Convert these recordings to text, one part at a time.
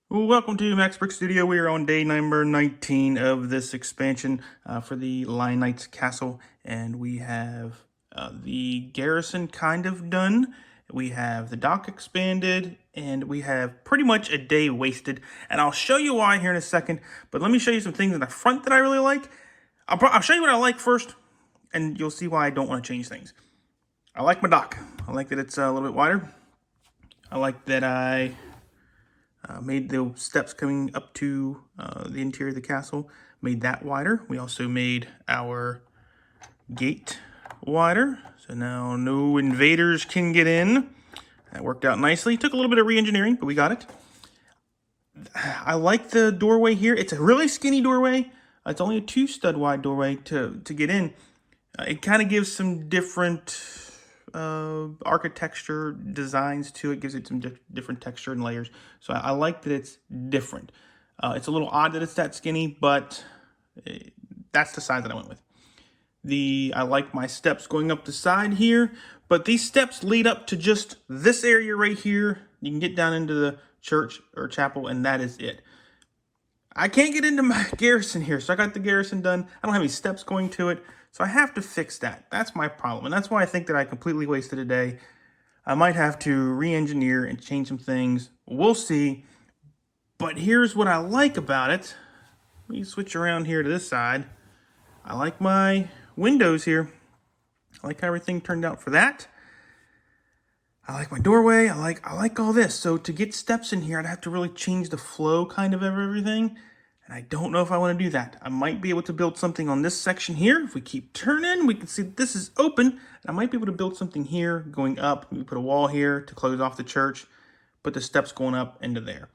Welcome to Max Brick Studio. We are on day number 19 of this expansion for the Lion Knights Castle, and we have the garrison kind of done. We have the dock expanded, and we have pretty much a day wasted. And I'll show you why here in a second, but let me show you some things in the front that I really like. I'll show you what I like first, and you'll see why I don't want to change things. I like my dock. I like that it's a little bit wider. I like that I made the steps coming up to the interior of the castle, made that wider. We also made our gate wider, so now no invaders can get in. That worked out nicely. Took a little bit of re-engineering, but we got it. I like the doorway here. It's a really skinny doorway. It's only a 2-stud wide doorway to get in. It kind of gives some different architecture designs to it, gives it some different texture and layers. So I like that it's different. It's a little odd that it's that skinny, but that's the size that I went with. I like my steps going up the side here, but these steps lead up to just this area right here. You can get down into the church or chapel, and that is it. I can't get into my garrison here, so I got the garrison done. I don't have any steps going to it, so I have to fix that. That's my problem, and that's why I think that I completely wasted a day. I might have to re-engineer and change some things. We'll see. But here's what I like about it. Let me switch around here to this side. I like my windows here. I like how everything turned out for that. I like my doorway. I like all this. So to get steps in here, I'd have to really change the flow kind of everything. And I don't know if I want to do that. I might be able to build something on this section here. If we keep turning, we can see this is open. And I might be able to build something here going up. We put a wall here to close off the church. Put the steps going up into there.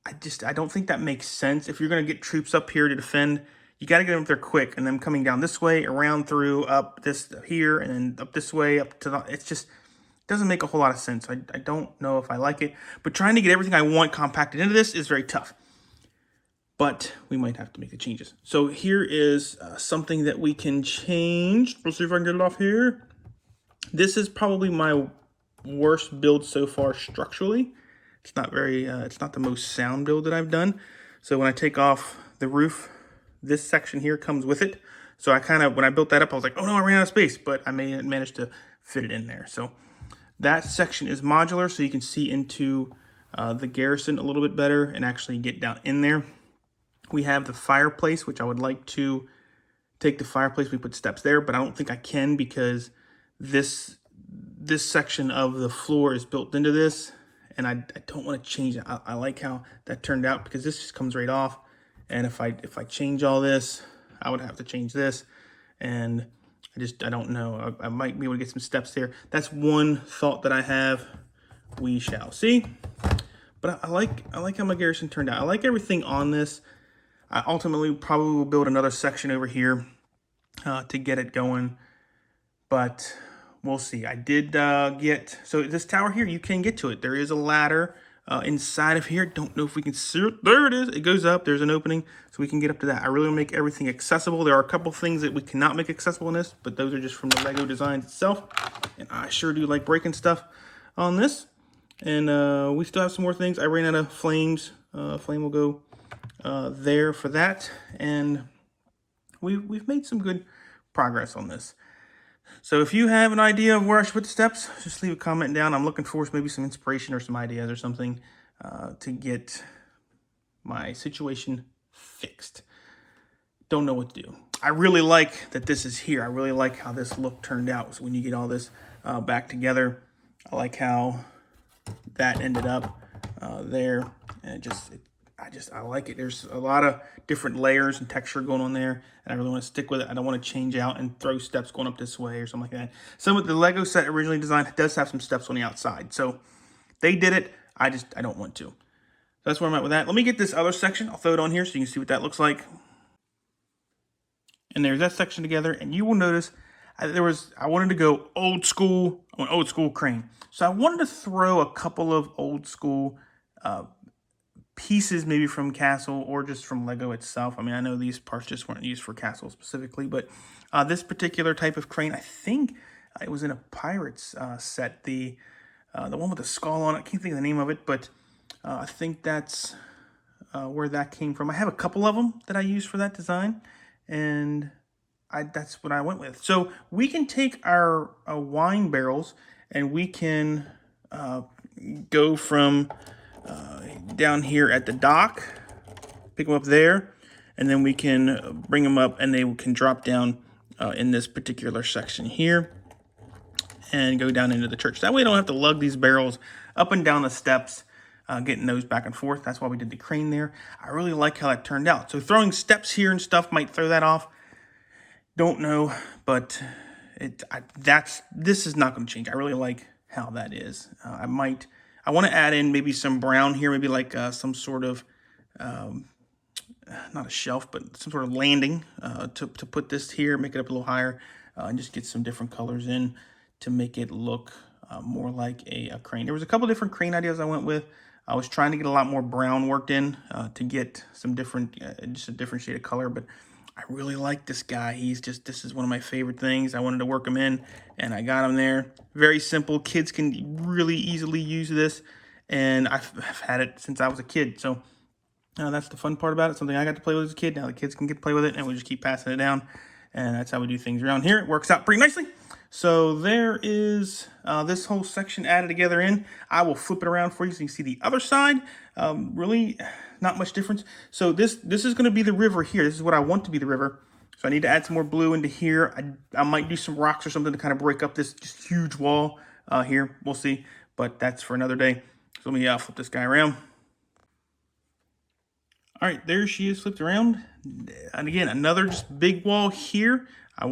I don't think that makes sense. If you're going to get troops up here to defend, you got to get them up there quick. And then coming down this way, around through, up this here, and then up this way, up to the, it's just doesn't make a whole lot of sense. I don't know if I like it. But trying to get everything I want compacted into this is very tough. But we might have to make the changes. So here is something that we can change. We'll see if I can get it off here. This is probably my worst build so far structurally. It's not it's not the most sound build that I've done. So when I take off the roof, this section here comes with it. So when I built that up, I was like, oh no, I ran out of space, but I managed to fit it in there. So that section is modular, so you can see into the garrison a little bit better and actually get down in there. We have the fireplace, which I would like to take the fireplace. We put steps there, but I don't think I can because this section of the floor is built into this, and I don't want to change it. I like how that turned out because this just comes right off. And if I change all this, I would have to change this, and I don't know. I might be able to get some steps there. That's one thought that I have. We shall see. But I like how my garrison turned out. I like everything on this. I ultimately probably will build another section over here to get it going, but we'll see. I did so this tower here, you can get to it. There is a ladder inside of here. Don't know if we can see it. There it is. It goes up. There's an opening, so we can get up to that. I really want to make everything accessible. There are a couple things that we cannot make accessible in this, but those are just from the Lego designs itself. And I sure do like breaking stuff on this. And we still have some more things. I ran out of flames. Flame will go there for that. And we've made some good progress on this. So if you have an idea of where I should put the steps, just leave a comment down. I'm looking for maybe some inspiration or some ideas or something to get my situation fixed. Don't know what to do. I really like that this is here. I really like how this look turned out. So when you get all this back together, I like how that ended up there. And I like it. There's a lot of different layers and texture going on there, and I really want to stick with it. I don't want to change out and throw steps going up this way or something like that. Some of the Lego set originally designed does have some steps on the outside, so they did it. I don't want to. So that's where I'm at with that. Let me get this other section. I'll throw it on here so you can see what that looks like. And there's that section together, and you will notice I wanted to go old school. I want old school crane. So I wanted to throw a couple of old school pieces, maybe from Castle or just from Lego itself. I mean, I know these parts just weren't used for Castle specifically, but this particular type of crane, I think it was in a Pirates set, the one with the skull on it. I can't think of the name of it, but I think that's where that came from. I have a couple of them that I use for that design, and that's what I went with. So we can take our wine barrels and we can go from down here at the dock, pick them up there, and then we can bring them up and they can drop down in this particular section here and go down into the church. That way we don't have to lug these barrels up and down the steps, getting those back and forth. That's why we did the crane there. I really like how that turned out. So throwing steps here and stuff might throw that off. Don't know, but this is not going to change. I really like how that is. I want to add in maybe some brown here, maybe like some sort of, not a shelf, but some sort of landing to put this here, make it up a little higher, and just get some different colors in to make it look more like a crane. There was a couple different crane ideas I went with. I was trying to get a lot more brown worked in to get some different, just a different shade of color, but I really like this guy. This is one of my favorite things. I wanted to work him in, and I got him there. Very simple. Kids can really easily use this, and I've had it since I was a kid. So that's the fun part about it. Something I got to play with as a kid. Now the kids can get to play with it, and we just keep passing it down. And that's how we do things around here. It works out pretty nicely. So there is this whole section added together in. I will flip it around for you so you can see the other side. Really not much difference. So this is going to be the river here. This is what I want to be the river. So I need to add some more blue into here. I might do some rocks or something to kind of break up this just huge wall here. We'll see. But that's for another day. So let me flip this guy around. All right, there she is flipped around. And again, another just big wall here. I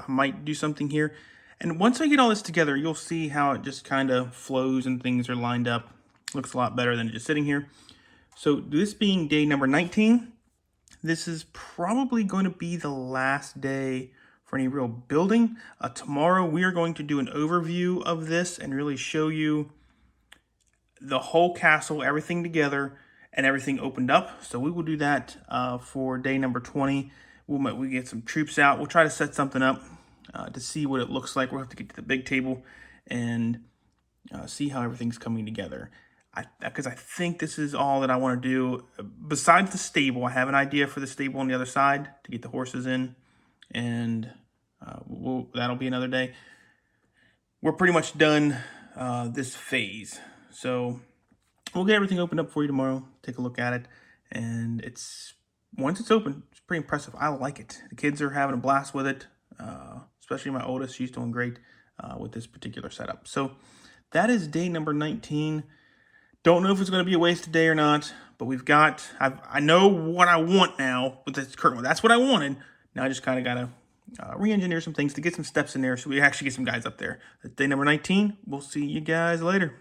might do something here. And once I get all this together, you'll see how it just kind of flows and things are lined up. Looks a lot better than just sitting here. So this being day number 19, this is probably going to be the last day for any real building. Tomorrow we are going to do an overview of this and really show you the whole castle, everything together, and everything opened up. So we will do that for day number 20. We get some troops out. We'll try to set something up to see what it looks like. We'll have to get to the big table and see how everything's coming together. Because I think this is all that I want to do. Besides the stable, I have an idea for the stable on the other side to get the horses in. And that'll be another day. We're pretty much done this phase. So we'll get everything opened up for you tomorrow. Take a look at it. And once it's open, it's pretty impressive. I like it. The kids are having a blast with it. Especially my oldest. She's doing great with this particular setup. So that is day number 19. Don't know if it's going to be a wasted day or not. But I know what I want now with this current one. That's what I wanted. Now I just kind of got to re-engineer some things to get some steps in there so we actually get some guys up there. That's day number 19. We'll see you guys later.